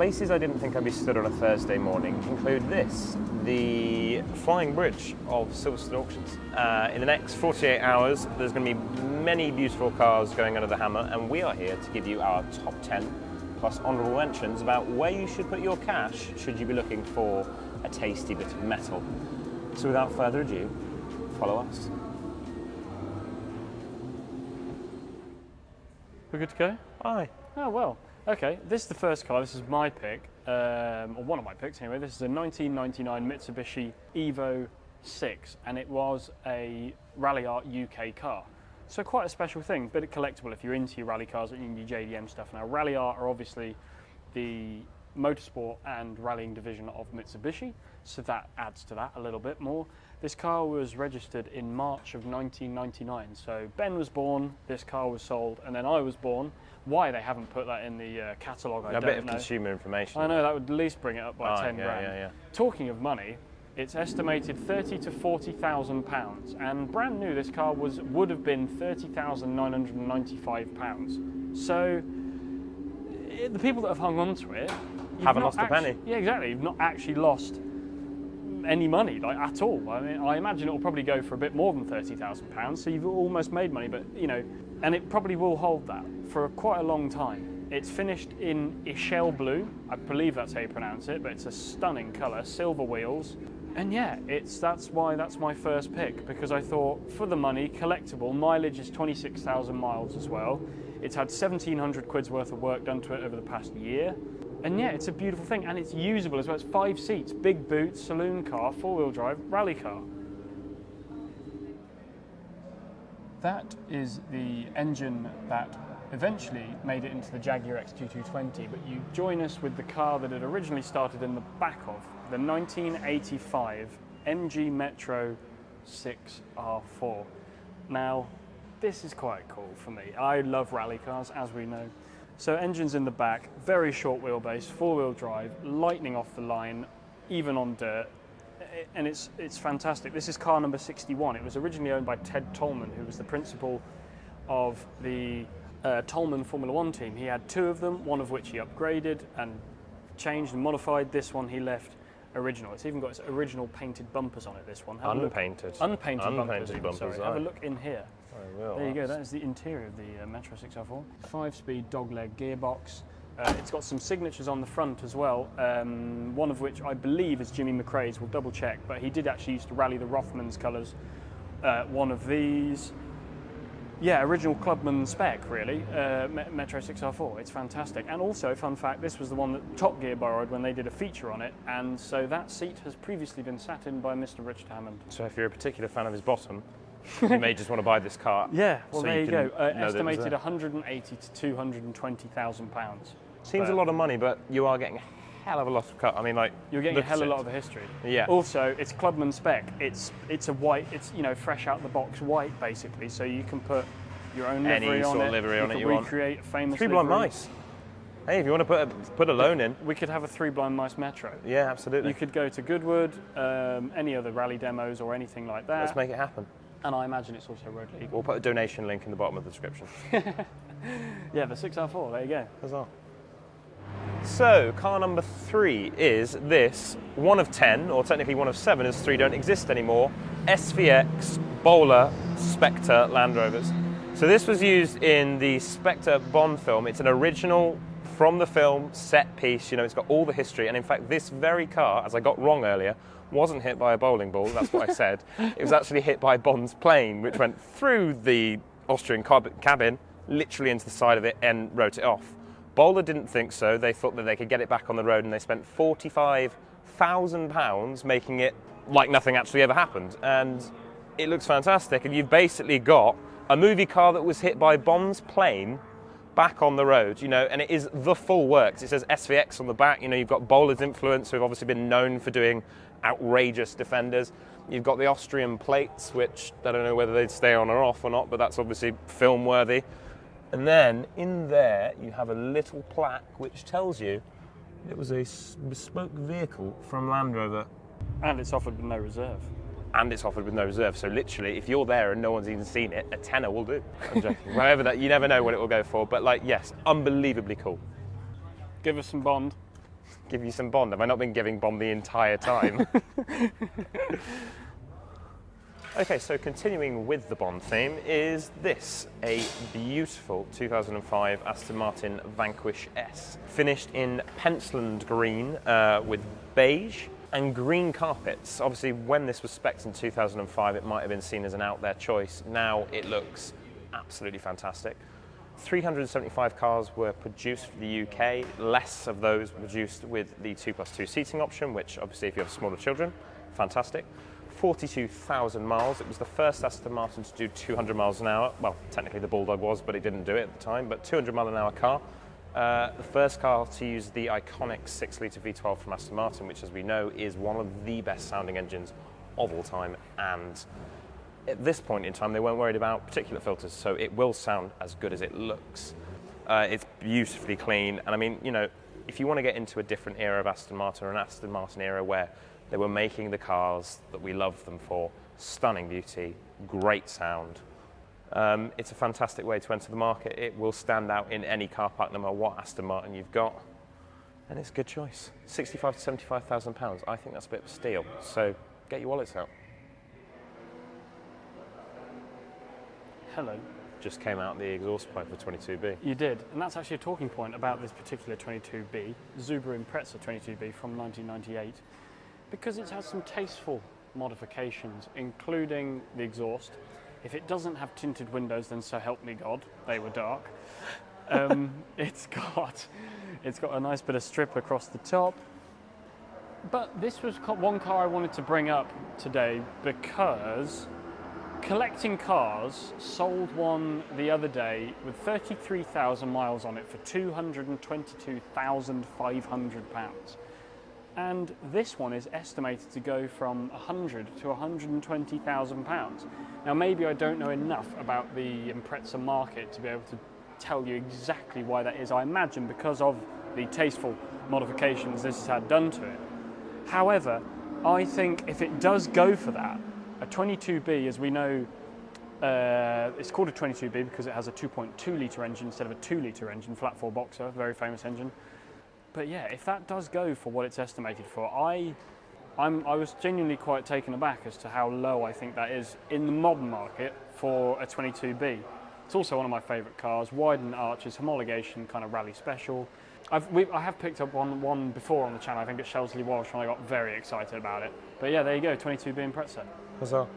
places I didn't think I'd be stood on a Thursday morning include this, the flying bridge of Silverstone Auctions. In the next 48 hours, there's going to be many beautiful cars going under the hammer, and we are here to give you our top 10 plus honourable mentions about where you should put your cash should you be looking for a tasty bit of metal. So without further ado, follow us. We're good to go? Aye. Oh, well. Okay, this is the first car. This is my pick, or one of my picks anyway. This is a 1999 Mitsubishi Evo 6, and it was a Rally Art UK car. So quite a special thing, bit of collectible if you're into your rally cars and your JDM stuff. Now, Rally Art are obviously the motorsport and rallying division of Mitsubishi, so that adds to that a little bit more. This car was registered in March of 1999, so Ben was born, this car was sold, and then I was born. Why they haven't put that in the catalogue, I don't know. A bit of consumer information. I know, that would at least bring it up by 10 grand. Yeah. Talking of money, it's estimated £30,000 to £40,000, and brand new this car would have been £30,995. So the people that have hung on to it haven't lost a penny. Yeah, exactly. You've not actually lost any money, like, at all. I mean, I imagine it will probably go for a bit more than £30,000, so you've almost made money, but you know, and it probably will hold that for quite a long time. It's finished in Ishell blue, I believe that's how you pronounce it, but it's a stunning colour, silver wheels, and yeah, that's why that's my first pick, because I thought, for the money, collectible, mileage is 26,000 miles as well. It's had 1,700 quid's worth of work done to it over the past year. And yeah, it's a beautiful thing, and it's usable as well. It's 5 seats, big boots, saloon car, 4-wheel drive, rally car. That is the engine that eventually made it into the Jaguar XT220, but you join us with the car that it originally started in the back of, the 1985 MG Metro 6R4. Now, this is quite cool for me. I love rally cars, as we know. So engines in the back, very short wheelbase, 4-wheel drive, lightning off the line, even on dirt, and it's fantastic. This is car number 61. It was originally owned by Ted Tolman, who was the principal of the Tolman Formula One team. He had 2 of them, one of which he upgraded and changed and modified. This one he left original. It's even got its original painted bumpers on it, this one. Unpainted. Unpainted bumpers, sorry. Have a look in here. I will. There you go, that is the interior of the Metro 6R4. 5-speed dogleg gearbox. It's got some signatures on the front as well, one of which I believe is Jimmy McRae's, we'll double check, but he did actually used to rally the Rothmans colours. One of these. Yeah, original Clubman spec, really, Metro 6R4. It's fantastic. And also, fun fact, this was the one that Top Gear borrowed when they did a feature on it, and so that seat has previously been sat in by Mr. Richard Hammond. So if you're a particular fan of his bottom, you may just want to buy this car. Yeah, well, so there you go. Estimated 180 to 220,000 pounds. Seems a lot of money, but you are getting a hell of a lot of cut. I mean, like, you're getting a hell of a lot of history. Yeah. Also, it's Clubman spec. It's a white. It's, you know, fresh out the box white basically. So you can put your own livery on it. Any sort of livery on it you want. Recreate a famous 3 blind mice. Hey, if you want to put a loan in, we could have a 3 blind mice Metro. Yeah, absolutely. You could go to Goodwood, any other rally demos or anything like that. Let's make it happen. And I imagine it's also road legal. We'll put a donation link in the bottom of the description. Yeah, the 6R4, there you go. Huzzah. So, car number 3 is this, one of 10, or technically one of 7, as 3 don't exist anymore, SVX Spectre Land Rovers. So this was used in the Spectre Bond film. It's an original from the film set piece, you know, it's got all the history, and in fact this very car, as I got wrong earlier, wasn't hit by a bowling ball, that's what I said. It was actually hit by Bond's plane, which went through the Austrian cabin, literally into the side of it, and wrote it off. Bowler didn't think so. They thought that they could get it back on the road, and they spent £45,000 making it like nothing actually ever happened. And it looks fantastic, and you've basically got a movie car that was hit by Bond's plane back on the road, you know, and it is the full works. It says SVX on the back, you know, you've got Bowler's influence, who have obviously been known for doing outrageous defenders. You've got the Austrian plates, which I don't know whether they'd stay on or off or not, but that's obviously film worthy. And then in there you have a little plaque which tells you it was a bespoke vehicle from Land Rover. And it's offered with no reserve. And it's offered with no reserve. So literally, if you're there and no one's even seen it, a tenner will do. I'm joking. Whatever that, you never know what it will go for. But like, yes, unbelievably cool. Give us some Bond. Give you some Bond. Have I not been giving Bond the entire time? Okay, so continuing with the Bond theme is this, a beautiful 2005 Aston Martin Vanquish S. Finished in penciled green with beige and green carpets. Obviously, when this was spec'd in 2005, it might have been seen as an out there choice. Now it looks absolutely fantastic. 375 cars were produced for the UK, less of those produced with the 2+2 seating option, which obviously if you have smaller children, fantastic. 42,000 miles. It was the first Aston Martin to do 200 miles an hour. Well, technically the Bulldog was, but it didn't do it at the time, but 200 mile an hour car. The first car to use the iconic 6-litre V12 from Aston Martin, which as we know is one of the best sounding engines of all time, and at this point in time they weren't worried about particulate filters, so it will sound as good as it looks. It's beautifully clean, and I mean, you know, if you want to get into a different era of Aston Martin, or an Aston Martin era where they were making the cars that we love them for, stunning beauty, great sound. It's a fantastic way to enter the market. It will stand out in any car park no matter what Aston Martin you've got. And it's a good choice. 65 to 75,000 pounds. I think that's a bit of a steal. So get your wallets out. Hello. Just came out the exhaust pipe for 22B. You did, and that's actually a talking point about this particular 22B, Subaru Impreza 22B from 1998. Because it's had some tasteful modifications, including the exhaust. If it doesn't have tinted windows, then so help me God, they were dark. It's got a nice bit of strip across the top. But this was one car I wanted to bring up today because collecting cars, sold one the other day with 33,000 miles on it for £222,500. And this one is estimated to go from £100,000 to £120,000. Now, maybe I don't know enough about the Impreza market to be able to tell you exactly why that is. I imagine because of the tasteful modifications this has had done to it. However, I think if it does go for that, a 22B, as we know, it's called a 22B because it has a 2.2 litre engine instead of a 2 litre engine, flat 4 boxer, very famous engine. But yeah, if that does go for what it's estimated for, I was genuinely quite taken aback as to how low I think that is in the modern market for a 22B. It's also one of my favourite cars, widened arches, homologation, kind of rally special. I have picked up one before on the channel, I think at Shelsley Walsh, and I got very excited about it. But yeah, there you go, 22B Impreza. Huzzah.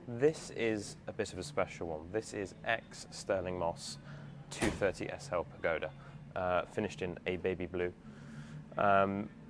This is a bit of a special one. This is ex-Sterling Moss 230 SL Pagoda. Finished in a baby blue.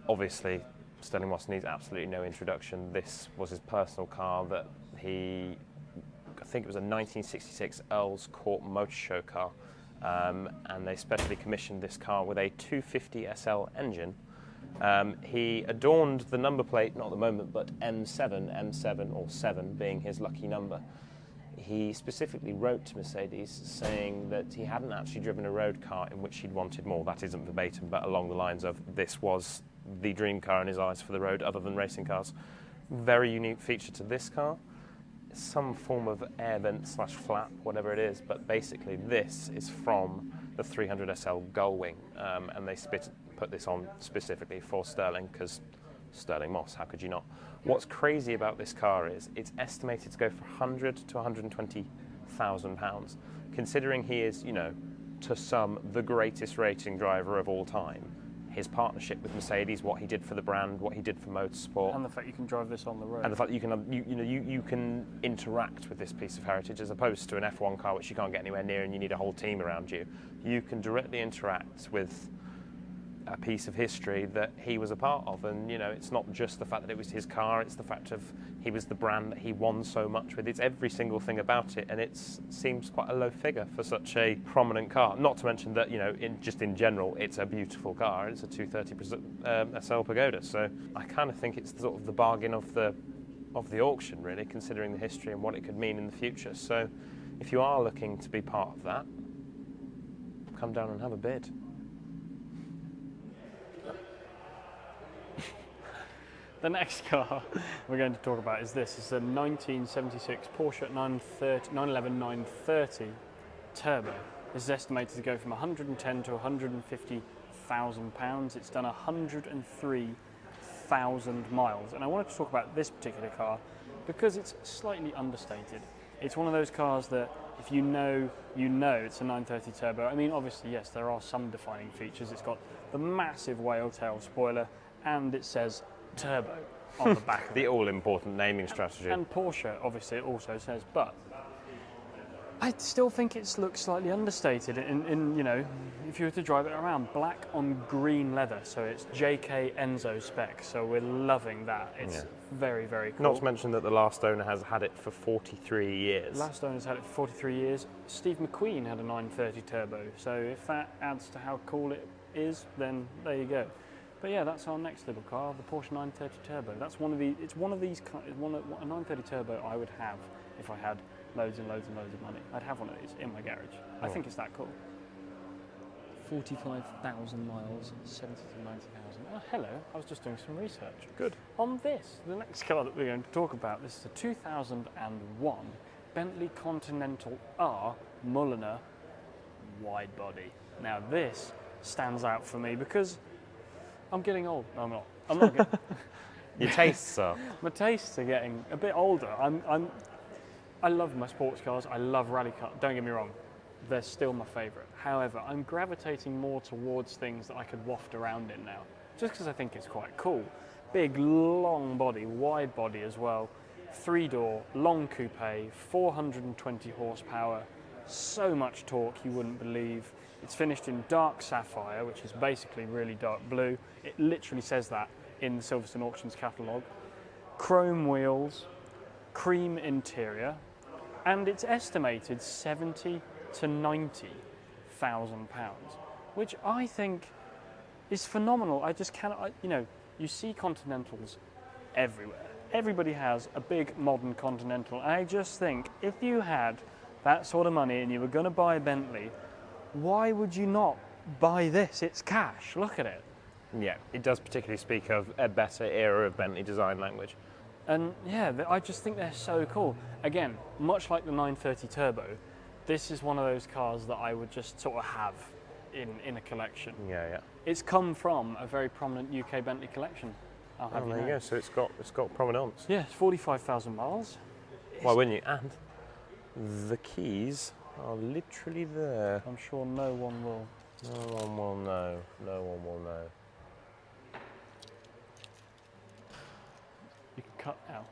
Obviously, Sterling Moss needs absolutely no introduction. This was his personal car that I think it was a 1966 Earl's Court Motor Show car, and they specially commissioned this car with a 250 SL engine. He adorned the number plate, not at the moment, but M7 or 7 being his lucky number. He specifically wrote to Mercedes saying that he hadn't actually driven a road car in which he'd wanted more. That isn't verbatim, but along the lines of this was the dream car in his eyes for the road other than racing cars. Very unique feature to this car. Some form of air vent / flap, whatever it is, but basically this is from the 300 SL Gullwing, and they put this on specifically for Sterling because Sterling Moss, how could you not? What's crazy about this car is it's estimated to go for £100,000 to £120,000. Considering he is, you know, to some, the greatest racing driver of all time. His partnership with Mercedes, what he did for the brand, what he did for motorsport. And the fact you can drive this on the road. And the fact that you can interact with this piece of heritage as opposed to an F1 car which you can't get anywhere near and you need a whole team around you. You can directly interact with a piece of history that he was a part of, and you know, it's not just the fact that it was his car, it's the fact of he was the brand that he won so much with. It's every single thing about it, and it seems quite a low figure for such a prominent car. Not to mention that, you know, in general, it's a beautiful car. It's a 230 SL Pagoda, so I kind of think it's sort of the bargain of the auction, really, considering the history and what it could mean in the future. So, if you are looking to be part of that, come down and have a bid. The next car we're going to talk about is this. It's a 1976 Porsche 911 930 Turbo. This is estimated to go from £110,000 to £45,000. It's done 103,000 miles. And I wanted to talk about this particular car because it's slightly understated. It's one of those cars that if you know it's a 930 turbo. I mean, obviously, yes, there are some defining features. It's got the massive whale tail spoiler and it says turbo on the back of The it. all-important naming strategy. And Porsche, obviously, it also says, but I still think it looks slightly understated in, you know, if you were to drive it around, black on green leather, so it's JK Enzo spec, so we're loving that. It's very, very cool. Not to mention that the last owner has had it for 43 years. Last owner's had it for 43 years. Steve McQueen had a 930 turbo, so if that adds to how cool it is, then there you go. But yeah, that's our next little car, the Porsche 930 Turbo. That's one of the. It's one of these. A 930 Turbo I would have if I had loads and loads and loads of money. I'd have one of these in my garage. I think it's that cool. 45,000 miles, 70 to 90,000. Oh, hello. I was just doing some research. Good. On this, the next car that we're going to talk about. This is a 2001 Bentley Continental R Molina wide body. Now this stands out for me because I'm getting old. No, I'm not. I'm not getting. Your tastes are. My tastes are getting a bit older. I love my sports cars. I love rally cars. Don't get me wrong. They're still my favourite. However, I'm gravitating more towards things that I could waft around in now. Just because I think it's quite cool. Big, long body, wide body as well. 3-door, long coupe, 420 horsepower. So much torque you wouldn't believe. It's finished in dark sapphire, which is basically really dark blue. It literally says that in the Silverstone Auctions catalogue. Chrome wheels, cream interior, and it's estimated 70 to 90,000 pounds, which I think is phenomenal. I just cannot, you know, you see Continentals everywhere. Everybody has a big modern Continental. And I just think if you had that sort of money and you were going to buy a Bentley, why would you not buy this? It's cash. Look at it. Yeah, it does particularly speak of a better era of Bentley design language. And yeah, I just think they're so cool. Again, much like the 930 Turbo, this is one of those cars that I would just sort of have in a collection. Yeah. It's come from a very prominent UK Bentley collection. I'll have There you go. So it's got provenance. Yeah, it's 45,000 miles. Why wouldn't you? And the keys are literally there. I'm sure no one will. No one will know. No one will know. You can cut now.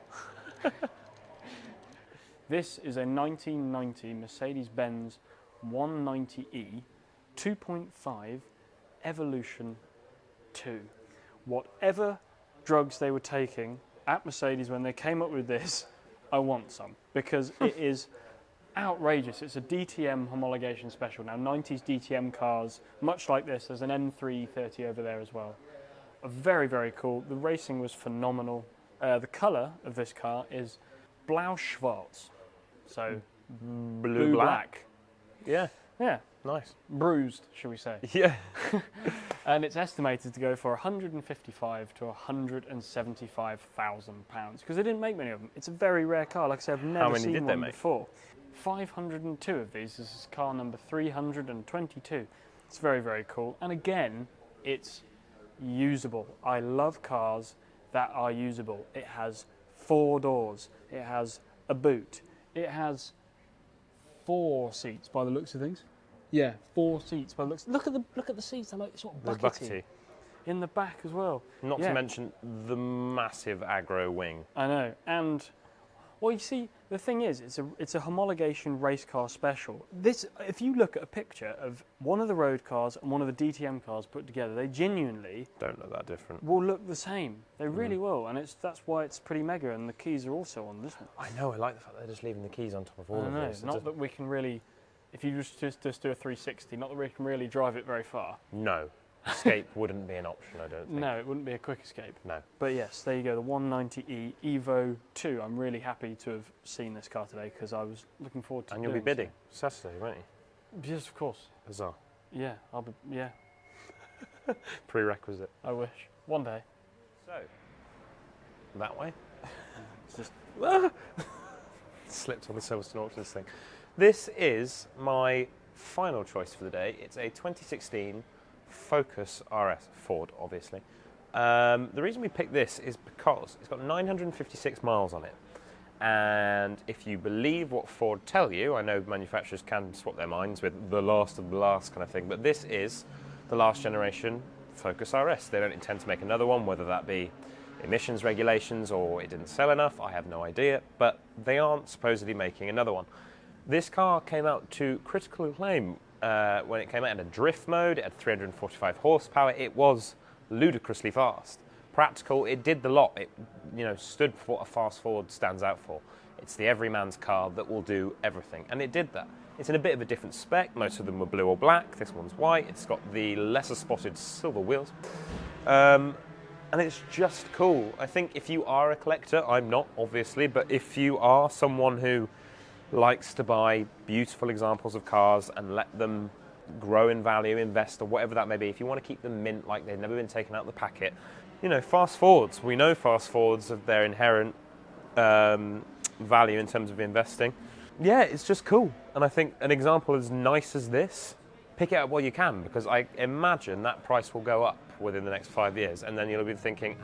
This is a 1990 Mercedes-Benz 190e 2.5 Evolution 2. Whatever drugs they were taking at Mercedes when they came up with this, I want some, because it is outrageous. It's a DTM homologation special. Now, 90s DTM cars, much like this, there's an N330 over there as well. Very, very cool. The racing was phenomenal. The colour of this car is Blau-Schwarz, so blue-black. Yeah. Yeah, Nice. bruised, shall we say. Yeah. And it's estimated to go for 155 to 175,000 pounds because they didn't make many of them. It's a very rare car. Like I said, I've never many seen did they one make? before. 502 of these. This is car number 322. It's very, very cool. And again, it's usable. I love cars that are usable. It has 4 doors. It has a boot. It has 4 seats by the looks of things. Yeah, 4 seats by the looks. Look at the seats. They're like sort of The buckety. buckety. In the back as well. Not Yeah. to mention the massive aggro wing. I know. And well, you see, the thing is, it's a homologation race car special. This, if you look at a picture of one of the road cars and one of the DTM cars put together, they genuinely Don't look that different. will look the same. They really will, and that's why it's pretty mega. And the keys are also on this one. I know. I like the fact they're just leaving the keys on top of all I of know. this. Not that we can really, if you just do a 360, not that we can really drive it very far. No. Escape wouldn't be an option, I don't think. No, it wouldn't be a quick escape. No. But yes, there you go, the 190e Evo II. I'm really happy to have seen this car today because I was looking forward to And you'll be doing bidding Saturday, won't you? so. Yes, of course. Huzzah. Yeah, I'll be. Yeah, Prerequisite. I wish. One day. So, that way. It's just Slipped on the Silverstone Auctions thing. This is my final choice for the day. It's a 2016 Focus RS, Ford, obviously. The reason we picked this is because it's got 956 miles on it. And if you believe what Ford tell you, I know manufacturers can swap their minds with the last of the last kind of thing, but this is the last generation Focus RS. They don't intend to make another one, whether that be emissions regulations or it didn't sell enough, I have no idea, but they aren't supposedly making another one. This car came out to critical acclaim when it came out in a drift mode. It had 345 horsepower. It was ludicrously fast. Practical, it did the lot. It, stood for what a fast Ford stands out for. It's the everyman's car that will do everything, and it did that. It's in a bit of a different spec. Most of them were blue or black. This one's white. It's got the lesser spotted silver wheels, and it's just cool. I think if you are a collector, I'm not, obviously, but if you are someone who likes to buy beautiful examples of cars and let them grow in value, invest, or whatever that may be, if you want to keep them mint like they've never been taken out of the packet, fast Fords, we know fast Fords have their inherent value in terms of investing. Yeah, it's just cool. And I think an example as nice as this, pick it up while you can, because I imagine that price will go up within the next 5 years, and then you'll be thinking,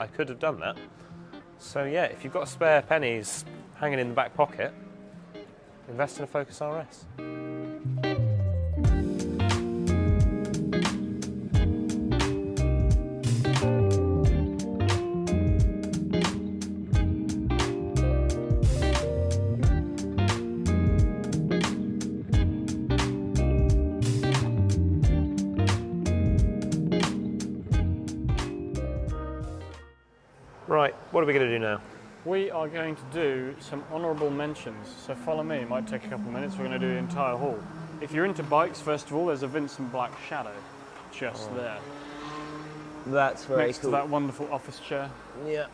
I could have done that. So yeah, if you've got spare pennies hanging in the back pocket, invest in a Focus RS. Right, what are we going to do now? We are going to do some honourable mentions, so follow me. It might take a couple of minutes. We're going to do the entire haul. If you're into bikes, first of all, there's a Vincent Black Shadow just there. That's very Next cool. to that wonderful office chair. Yeah.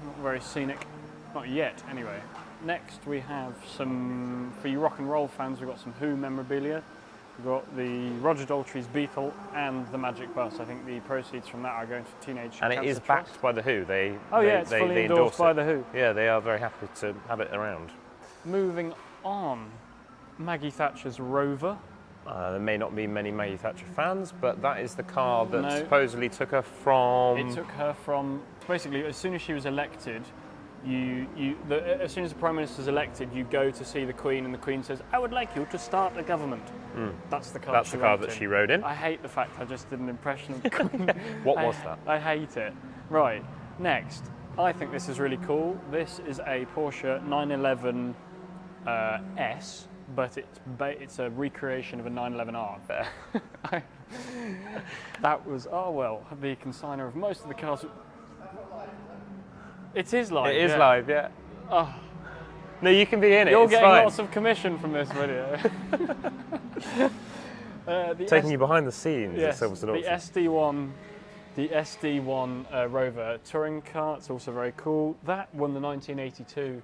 Not very scenic. Not yet, anyway. Next, we have some, for you rock and roll fans, we've got some Who memorabilia. We've got the Roger Daltrey's Beetle and the Magic Bus. I think the proceeds from that are going to Teenage And Cancer it is Trust. backed by the Who. It's fully endorsed by the Who. Yeah, they are very happy to have it around. Moving on, Maggie Thatcher's Rover. There may not be many Maggie Thatcher fans, but that is the car that No. supposedly took her from... It took her from, basically, as soon as she was elected, as soon as the Prime Minister's elected, you go to see the Queen, and the Queen says, I would like you to start a government. That's the car That's the car that she rode in. I hate the fact I just did an impression of the Queen. What was that? I hate it. Right, next. I think this is really cool. This is a Porsche 911 S, but it's a recreation of a 911R there. That was, the consignor of most of the cars. It is live. It is live, yeah. Oh. No, you can be in it. You're it's getting fine. lots of commission from this video. Taking you behind the scenes yes, at Silverstone Auctions. The SD1 Rover touring car. It's also very cool. That won the 1982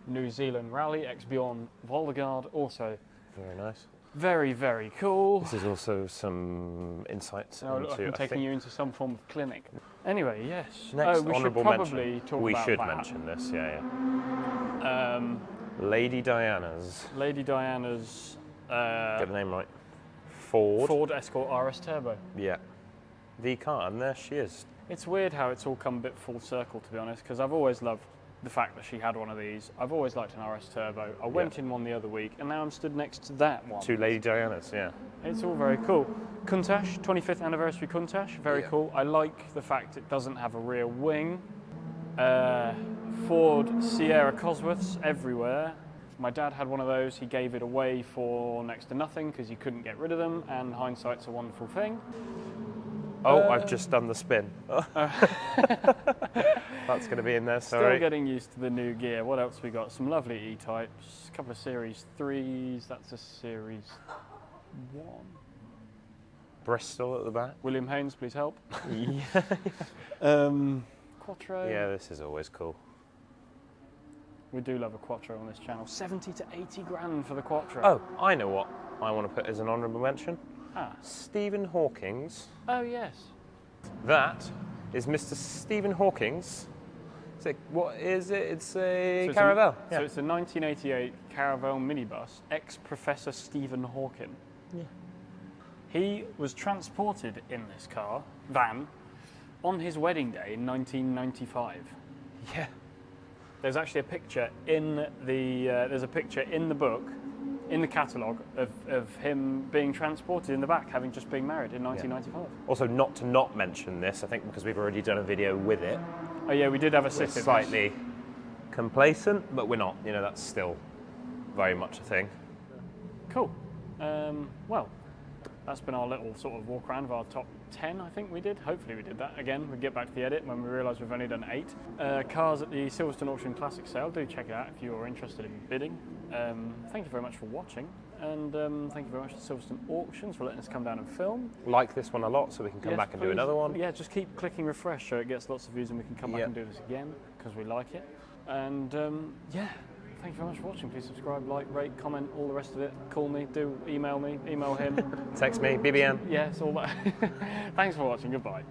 New Zealand Rally. Ex-Bjorn Voldegaard. Also very nice. Very, very cool. This is also some insights into... I'm taking you into some form of clinic. Anyway, yes. Next we honourable should probably mention. talk We about should that. mention this, yeah. Lady Lady Diana's... Get the name right. Ford Escort RS Turbo. Yeah. The car, and there she is. It's weird how it's all come a bit full circle, to be honest, because I've always loved the fact that she had one of these. I've always liked an RS Turbo. I went in one the other week, and now I'm stood next to that one. Two Lady Dianas, yeah. It's all very cool. Countach, 25th anniversary Countach, very cool. I like the fact it doesn't have a rear wing. Ford Sierra Cosworths everywhere. My dad had one of those. He gave it away for next to nothing because he couldn't get rid of them, and hindsight's a wonderful thing. Oh, I've just done the spin. That's going to be in there, sorry. Still getting used to the new gear. What else we got? Some lovely E-types, a couple of Series 3s. That's a Series 1. Bristol at the back. William Haynes, please help. Yeah. Quattro. Yeah, this is always cool. We do love a Quattro on this channel. 70 to 80 grand for the Quattro. Oh, I know what I want to put as an honourable mention. Stephen Hawking's. Oh, yes. That is Mr. Stephen Hawking's. What is it? It's a Caravelle. So it's a 1988 Caravelle minibus, ex-Professor Stephen Hawking. Yeah. He was transported in this van, on his wedding day in 1995. Yeah. There's actually a picture in the book, in the catalogue of him being transported in the back, having just been married in 1995. Also, not to not mention this, I think because we've already done a video with it. Oh yeah, we did have a We're sit-in. slightly complacent, but we're not. You know, that's still very much a thing. Cool. Well, that's been our little sort of walk around of our top 10, I think we did. Hopefully we did that. Again, we'll get back to the edit when we realise we've only done 8. Cars at the Silverstone Auction Classic Sale. Do check it out if you're interested in bidding. Thank you very much for watching, and thank you very much to Silverstone Auctions for letting us come down and film. Like this one a lot, so we can come back and do another one. Yeah, just keep clicking refresh so it gets lots of views and we can come back and do this again, because we like it. And yeah, thank you very much for watching. Please subscribe, like, rate, comment, all the rest of it. Call me, email me, email him. Text me, BBM. Yes, all that. Thanks for watching. Goodbye.